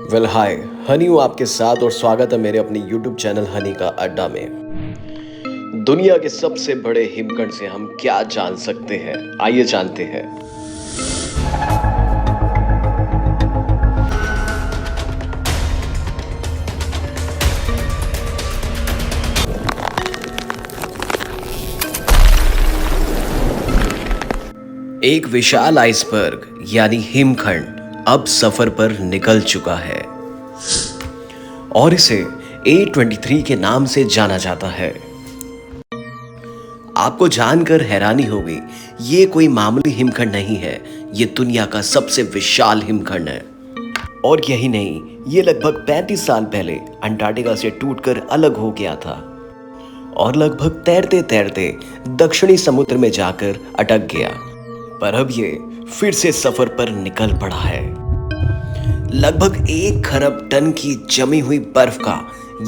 Well हाय, हनी हूँ आपके साथ और स्वागत है मेरे अपने यूट्यूब चैनल हनी का अड्डा में। दुनिया के सबसे बड़े हिमखंड से हम क्या जान सकते हैं, आइए जानते हैं। एक विशाल आइसबर्ग यानी हिमखंड अब सफर पर निकल चुका है और इसे A23 के नाम से जाना जाता है। आपको जानकर हैरानी होगी, ये कोई मामूली हिमखंड नहीं है, ये दुनिया का सबसे विशाल हिमखंड है। और यही नहीं, ये लगभग 35 साल पहले अंटार्कटिका से टूटकर अलग हो गया था और लगभग तैरते तैरते दक्षिणी समुद्र में जाकर अटक गया। पर अब ये फिर से सफर पर निकल पड़ा है। लगभग 1 खरब टन की जमी हुई बर्फ का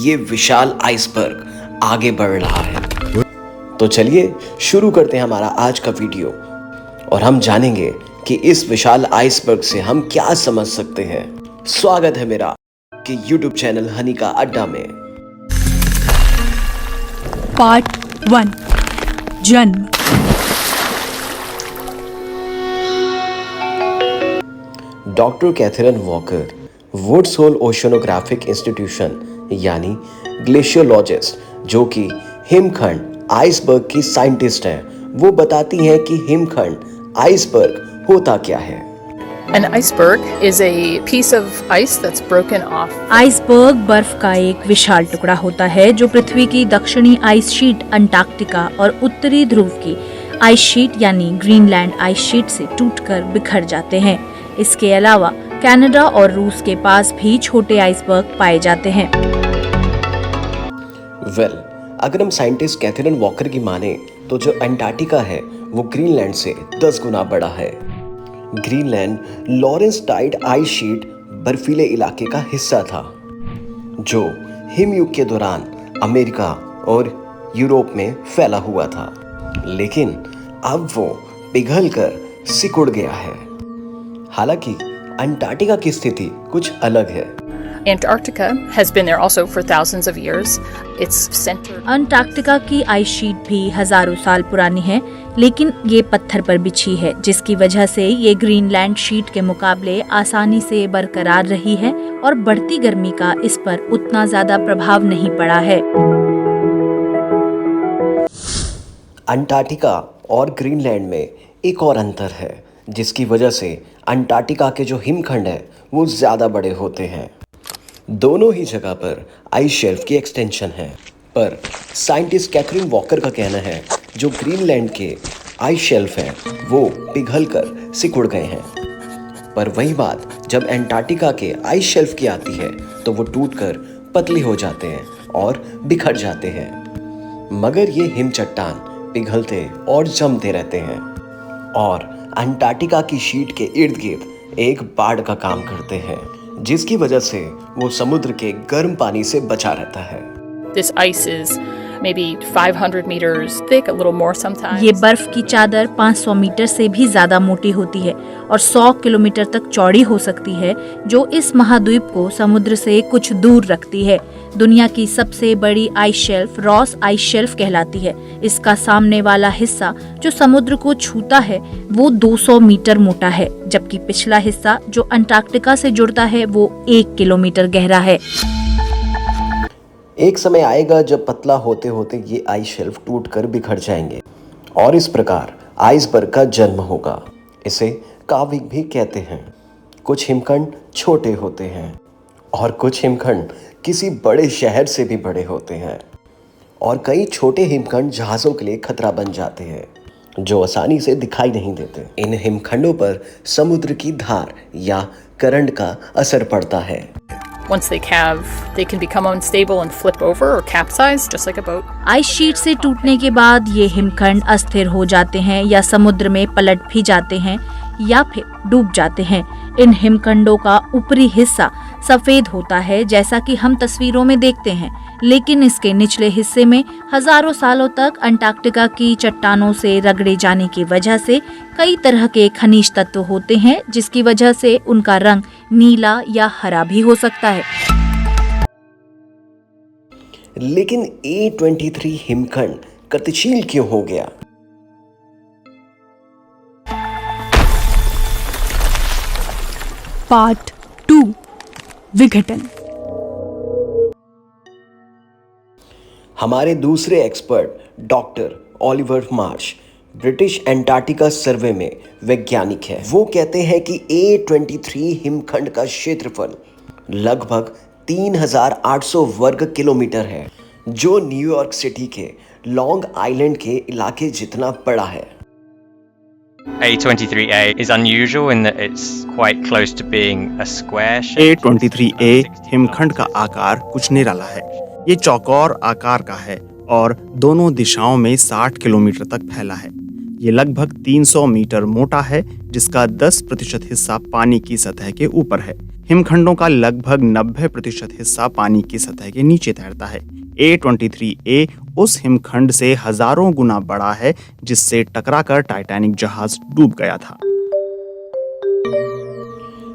ये विशाल आइसबर्ग आगे बढ़ रहा है। तो चलिए शुरू करते हैं हमारा आज का वीडियो और हम जानेंगे कि इस विशाल आइसबर्ग से हम क्या समझ सकते हैं। स्वागत है मेरा कि यूट्यूब चैनल हनी का अड्डा में। पार्ट 1 जन्म। Doctor Catherine Walker Woods Hole Oceanographic Institution यानी ग्लेशियोलॉजिस्ट, जो कि हिमखंड आइसबर्ग की साइंटिस्ट हैं, वो बताती हैं कि हिमखंड आइसबर्ग होता क्या है। An iceberg is a piece of ice that's broken off. Iceberg बर्फ का एक विशाल टुकड़ा होता है जो पृथ्वी की दक्षिणी आइस शीट अंटार्कटिका और उत्तरी ध्रुव की आइस शीट यानी ग्रीनलैंड आइस शीट से टूटकर बिखर जाते हैं। इसके अलावा कनाडा और रूस के पास भी छोटे आइसबर्ग पाए जाते हैं। अगर हम साइंटिस्ट कैथरीन वॉकर की माने तो जो अंटार्कटिका है वो ग्रीनलैंड से 10 गुना बड़ा है। Greenland Laurentide ice sheet बर्फीले इलाके का हिस्सा था जो हिमयुग के दौरान अमेरिका और यूरोप में फैला हुआ था, लेकिन अब वो पिघलकर सिकुड़ गया है। हालांकि अंटार्कटिका की स्थिति कुछ अलग है। Antarctica has been there also for thousands of years. It's centered. Antarctica की आइस शीट भी हजारों साल पुरानी है, लेकिन ये पत्थर पर बिछी है, जिसकी वजह से ये ग्रीनलैंड शीट के मुकाबले आसानी से बरकरार रही है और बढ़ती गर्मी का इस पर उतना ज्यादा प्रभाव नहीं पड़ा है। अंटार्कटिका और ग्रीनलैंड में एक और अंतर है, जिसकी वजह से अंटार्कटिका के जो हिमखंड है वो ज़्यादा बड़े होते हैं। दोनों ही जगह पर आइस शेल्फ की एक्सटेंशन है, पर साइंटिस्ट कैथरीन वॉकर का कहना है जो ग्रीनलैंड के आइस शेल्फ हैं वो पिघलकर सिकुड़ गए हैं। पर वही बात जब अंटार्कटिका के आइस शेल्फ की आती है तो वो टूटकर पतले हो जाते हैं और बिखर जाते हैं। मगर ये हिम चट्टान पिघलते और जमते रहते हैं और अंटार्कटिका की शीट के इर्द गिर्द एक बाड़ का काम करते हैं, जिसकी वजह से वो समुद्र के गर्म पानी से बचा रहता है। This ice is maybe 500 meters thick, a little more sometimes. ये बर्फ की चादर 500 मीटर से भी ज्यादा मोटी होती है और 100 किलोमीटर तक चौड़ी हो सकती है, जो इस महाद्वीप को समुद्र से कुछ दूर रखती है। दुनिया की सबसे बड़ी ice shelf Ross ice shelf कहलाती है। इसका सामने वाला हिस्सा जो समुद्र को छूता है वो 200 मीटर मोटा है, जबकि पिछला हिस्सा जो अंटार्कटिका से जुड़ता है वो 1 किलोमीटर गहरा है। एक समय आएगा जब पतला होते होते ये आइस शेल्फ टूटकर बिखर जाएंगे और इस प्रकार आइसबर्ग का जन्म होगा। इसे काविक भी कहते हैं। कुछ हिमखंड छोटे होते हैं और कुछ हिमखंड किसी बड़े शहर से भी बड़े होते हैं और कई छोटे हिमखंड जहाज़ों के लिए खतरा बन जाते हैं जो आसानी से दिखाई नहीं देते। इन हिमखंडों पर समुद्र की धार या करंट का असर पड़ता है। Once they calve, they can become unstable and flip over or capsize, just like a boat. Ice sheet से टूटने के बाद ये हिमखंड अस्थिर हो जाते हैं या समुद्र में पलट भी जाते हैं या फिर डूब जाते हैं। इन हिमखंडों का ऊपरी हिस्सा सफेद होता है जैसा कि हम तस्वीरों में देखते हैं, लेकिन इसके निचले हिस्से में हजारों सालों तक अंटार्कटिका की चट्टानों से रगड़े जाने की वजह से कई तरह के खनिज तत्व होते हैं, जिसकी वजह से उनका रंग नीला या हरा भी हो सकता है। लेकिन A23 हिमखंड गतिशील क्यों हो गया? पार्ट 2 विघटन। हमारे दूसरे expert doctor Oliver Marsh British Antarctica survey में वैज्ञानिक है। वो कहते हैं कि A23 हिमखंड का क्षेत्रफल लगभग 3,800 वर्ग किलोमीटर है, जो न्यूयॉर्क सिटी के लॉन्ग आइलैंड के इलाके जितना बड़ा है। A23A is unusual in that it's quite close to being a square shape. A23A हिमखंड का आकार कुछ निराला है। ये चौकोर आकार का है और दोनों दिशाओं में 60 किलोमीटर तक फैला है। ये लगभग 300 मीटर मोटा है, जिसका 10% हिस्सा पानी की सतह के ऊपर है। हिमखंडों का लगभग 90% हिस्सा पानी की सतह के नीचे तैरता है। A23A उस हिमखंड से हजारों गुना बड़ा है जिससे टकराकर टाइटैनिक जहाज डूब गया था।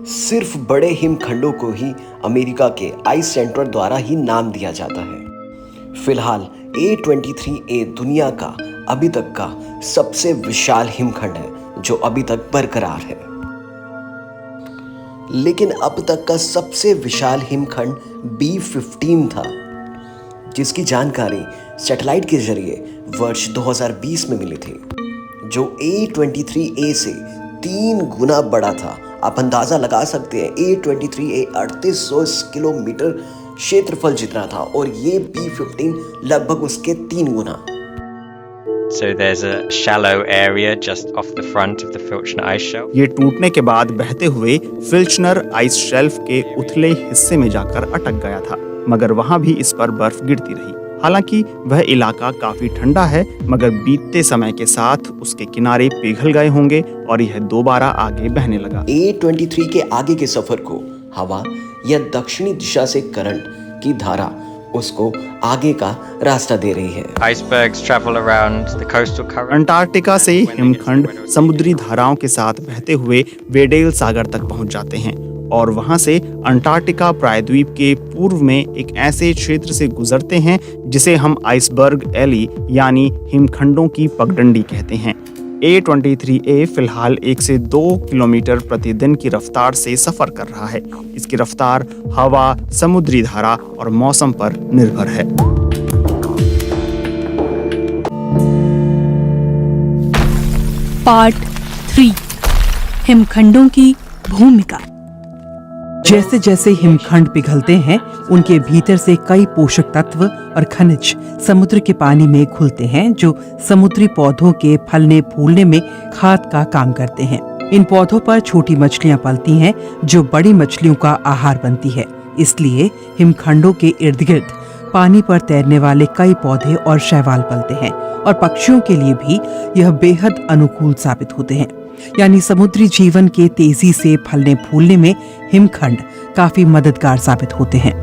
सिर्फ बड़े हिमखंडों को ही अमेरिका के आइस सेंटर द्वारा ही नाम दिया जाता है। फिलहाल A23A दुनिया का अभी तक का सबसे विशाल हिमखंड है, जो अभी तक बरकरार है। लेकिन अब तक का सबसे विशाल हिमखंड B15 था, जिसकी जानकारी सैटेलाइट के जरिए वर्ष 2020 में मिली थी, जो A23A से 3 गुना बड़ा था। आप अंदाजा लगा सकते हैं, A23A 3800 किलोमीटर क्षेत्रफल जितना था और ये B15 लगभग उसके 3 गुना। So there's a shallow area just off the front of the Filchner ice shelf. ये टूटने के बाद बहते हुए फिल्चनर आइस शेल्फ के उथले हिस्से में जाकर अटक गया था, मगर वहां भी इस पर बर्फ गिरती रही। हालांकि वह इलाका काफी ठंडा है, मगर बीतते समय के साथ उसके किनारे पिघल गए होंगे और यह दोबारा आगे बहने लगा। A23 के आगे के सफर को हवा या दक्षिणी दिशा से करंट की धारा उसको आगे का रास्ता दे रही है। Icebergs travel around the coastal current. Antarctica से हिमखंड समुद्री धाराओं के साथ बहते हुए वेडेल सागर तक पहुंच जाते हैं और वहां से अंटार्कटिका प्रायद्वीप के पूर्व में एक ऐसे क्षेत्र से गुजरते हैं जिसे हम आइसबर्ग एली यानी हिमखंडों की पगडंडी कहते हैं। A23A फिलहाल 1 से 2 किलोमीटर प्रतिदिन की रफ्तार से सफर कर रहा है। इसकी रफ्तार हवा, समुद्री धारा और मौसम पर निर्भर है। पार्ट 3 हिमखंडों की भूमिका। जैसे जैसे हिमखंड पिघलते हैं, उनके भीतर से कई पोषक तत्व और खनिज समुद्र के पानी में घुलते हैं, जो समुद्री पौधों के फलने फूलने में खाद का काम करते हैं। इन पौधों पर छोटी मछलियां पलती हैं, जो बड़ी मछलियों का आहार बनती है। इसलिए हिमखंडों के इर्द गिर्द पानी पर तैरने वाले कई पौधे और शैवाल पलते हैं, और पक्षियों के लिए भी यह बेहद अनुकूल साबित होते हैं। यानी समुद्री जीवन के तेजी से फलने फूलने में हिमखंड काफी मददगार साबित होते हैं।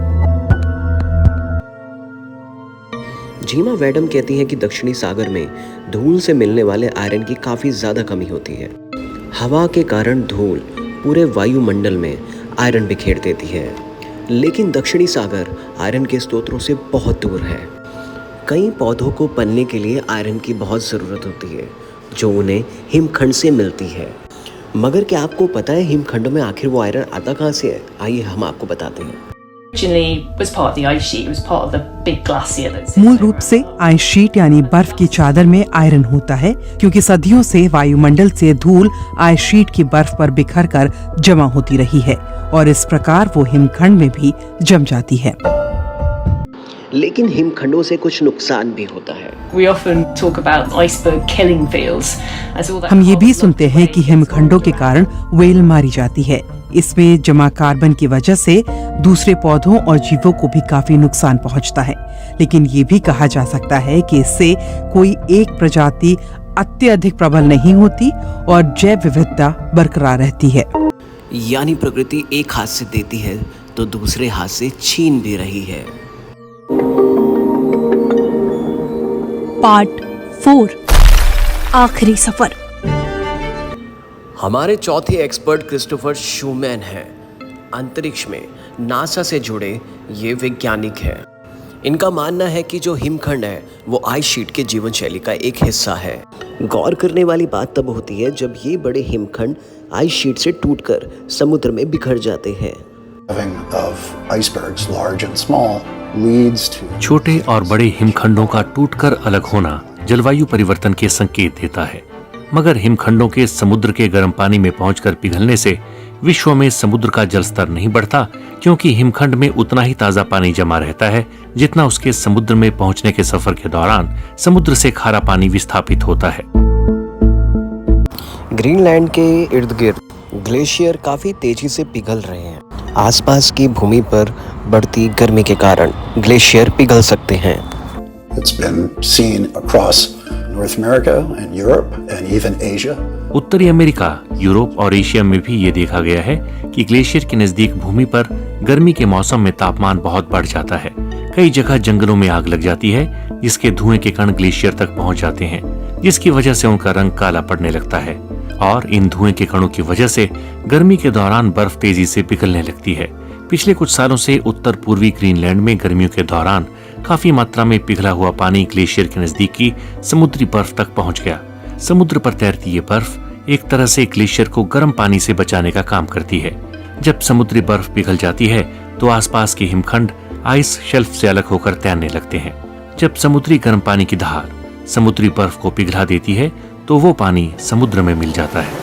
जीमा वैडम कहती हैं कि दक्षिणी सागर में धूल से मिलने वाले आयरन की काफी ज्यादा कमी होती है। हवा के कारण धूल पूरे वायुमंडल में आयरन बिखेर देती है, लेकिन दक्षिणी सागर आयरन के स्रोतों से बहुत दूर है। कई पौधों को पलने के लिए आयरन की बहुत ज़रूरत होती है, जो उन्हें हिमखंड से मिलती है। मगर क्या आपको पता है हिमखंडों में आखिर वो आयरन आता कहाँ से है? आइए हम आपको बताते हैं। मूल रूप से आइस शीट यानी बर्फ की चादर में आयरन होता है, क्योंकि सदियों से वायुमंडल से धूल आइस शीट की बर्फ पर बिखर कर जमा होती रही है और इस प्रकार वो हिमखंड में भी जम जाती है। लेकिन हिमखंडों से कुछ नुकसान भी होता है। We often talk about iceberg killing fields, as all that हम ये भी सुनते हैं कि हिमखंडों के कारण व्हेल मारी जाती है। इसमें जमा कार्बन की वजह से दूसरे पौधों और जीवों को भी काफी नुकसान पहुंचता है। लेकिन ये भी कहा जा सकता है कि इससे कोई एक प्रजाति अत्यधिक प्रबल नहीं होती और जैव विविधता बरकरार रहती है। यानी प्रकृति एक हाथ से देती है तो दूसरे हाथ से छीन भी रही है। पार्ट 4 आखिरी सफर। हमारे चौथे एक्सपर्ट क्रिस्टोफर शूमैन हैं। अंतरिक्ष में नासा से जुड़े ये वैज्ञानिक हैं। इनका मानना है कि जो हिमखंड है वो आइस शीट के जीवन शैली का एक हिस्सा है। गौर करने वाली बात तब होती है जब ये बड़े हिमखंड आइस शीट से टूटकर समुद्र में बिखर जाते हैं। छोटे और बड़े हिमखंडों का टूटकर अलग होना जलवायु परिवर्तन के संकेत देता है, मगर हिमखंडों के समुद्र के गर्म पानी में पहुंचकर पिघलने से विश्व में समुद्र का जल स्तर नहीं बढ़ता, क्योंकि हिमखंड में उतना ही ताजा पानी जमा रहता है जितना उसके समुद्र में पहुंचने के सफर के दौरान समुद्र से खारा पानी विस्थापित होता है। ग्रीनलैंड के इर्द गिर्द ग्लेशियर काफी तेजी से पिघल रहे हैं। आसपास की भूमि पर बढ़ती गर्मी के कारण ग्लेशियर पिघल सकते हैं। It's been seen across North America and Europe and even Asia. उत्तरी अमेरिका, यूरोप और एशिया में भी ये देखा गया है कि ग्लेशियर के नजदीक भूमि पर गर्मी के मौसम में तापमान बहुत बढ़ जाता है। कई जगह जंगलों में आग लग जाती है, जिसके धुएं के कण ग्लेशियर तक पहुंच जाते हैं, जिसकी वजह से उनका रंग काला पड़ने लगता है और इन धुएं के कणों की वजह से गर्मी के दौरान बर्फ तेजी से पिघलने लगती है। पिछले कुछ सालों से उत्तर पूर्वी ग्रीनलैंड में गर्मियों के दौरान काफी मात्रा में पिघला हुआ पानी ग्लेशियर के नजदीक की समुद्री बर्फ तक पहुंच गया। समुद्र पर तैरती ये बर्फ एक तरह से ग्लेशियर को गर्म पानी से बचाने का काम करती है। जब समुद्री बर्फ पिघल जाती है तो आसपास के हिमखंड आइस शेल्फ से अलग होकर तैरने लगते हैं। जब समुद्री गर्म पानी की धार समुद्री बर्फ को पिघला देती है तो वो पानी समुद्र में मिल जाता है।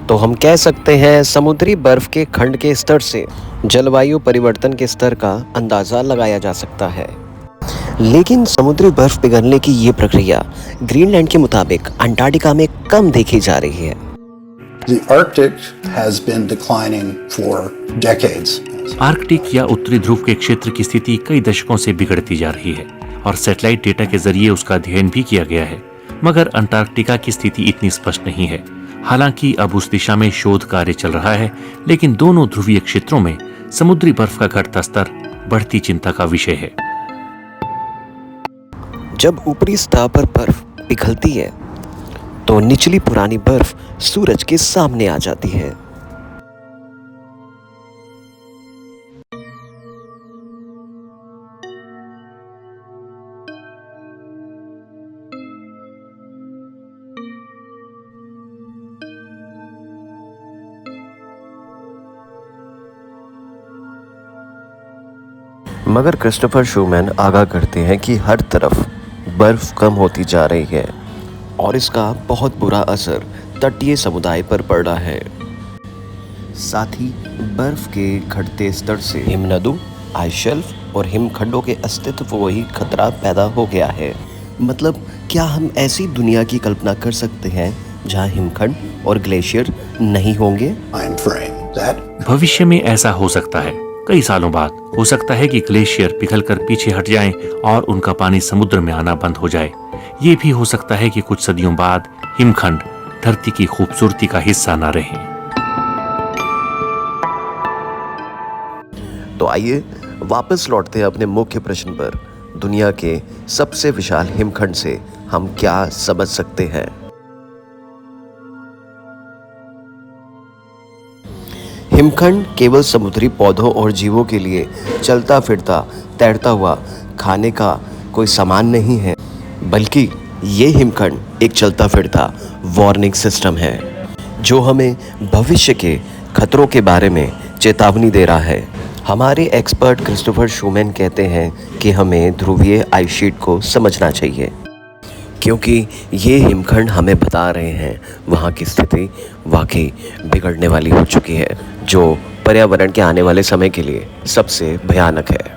तो हम कह सकते हैं समुद्री बर्फ के खंड के स्तर से जलवायु परिवर्तन के स्तर का अंदाजा लगाया जा सकता है। लेकिन समुद्री बर्फ पिघलने की ये प्रक्रिया ग्रीनलैंड के मुताबिक अंटार्कटिका में कम देखी जा रही है। The Arctic has been declining for decades. Arctic या उत्तरी ध्रुव के क्षेत्र की स्थिति कई दशकों से बिगड़ती जा रही है और सैटेलाइट डेटा के जरिए उसका अध्ययन भी किया गया है, मगर अंटार्कटिका की स्थिति इतनी स्पष्ट नहीं है। हालांकि अब उस दिशा में शोध कार्य चल रहा है, लेकिन दोनों ध्रुवीय क्षेत्रों में समुद्री बर्फ का घटता स्तर बढ़ती चिंता का विषय है। जब ऊपरी सतह पर बर्फ पिघलती है तो निचली पुरानी बर्फ सूरज के सामने आ जाती है। मगर क्रिस्टोफर शूमैन आगाह करते हैं कि हर तरफ बर्फ कम होती जा रही है और इसका बहुत बुरा असर तटीय समुदाय पर पड़ रहा है। साथ ही बर्फ के घटते स्तर से हिमनदों, आइस शेल्फ और हिमखंडों के अस्तित्व को ही खतरा पैदा हो गया है। मतलब क्या हम ऐसी दुनिया की कल्पना कर सकते हैं जहां हिमखंड और ग्लेशियर नहीं होंगे? भविष्य में ऐसा हो सकता है। कई सालों बाद हो सकता है कि ग्लेशियर पिघलकर पीछे हट जाएं और उनका पानी समुद्र में आना बंद हो जाए। ये भी हो सकता है कि कुछ सदियों बाद हिमखंड धरती की खूबसूरती का हिस्सा न रहें। तो आइए वापस लौटते हैं अपने मुख्य प्रश्न पर। दुनिया के सबसे विशाल हिमखंड से हम क्या समझ सकते हैं? हिमखंड केवल समुद्री पौधों और जीवों के लिए चलता फिरता तैरता हुआ खाने का कोई सामान नहीं है, बल्कि ये हिमखंड एक चलता फिरता वार्निंग सिस्टम है जो हमें भविष्य के खतरों के बारे में चेतावनी दे रहा है। हमारे एक्सपर्ट क्रिस्टोफर शूमैन कहते हैं कि हमें ध्रुवीय आइस शीट को समझना चाहिए, क्योंकि ये हिमखंड हमें बता रहे हैं वहाँ की स्थिति वाकई बिगड़ने वाली हो चुकी है, जो पर्यावरण के आने वाले समय के लिए सबसे भयानक है।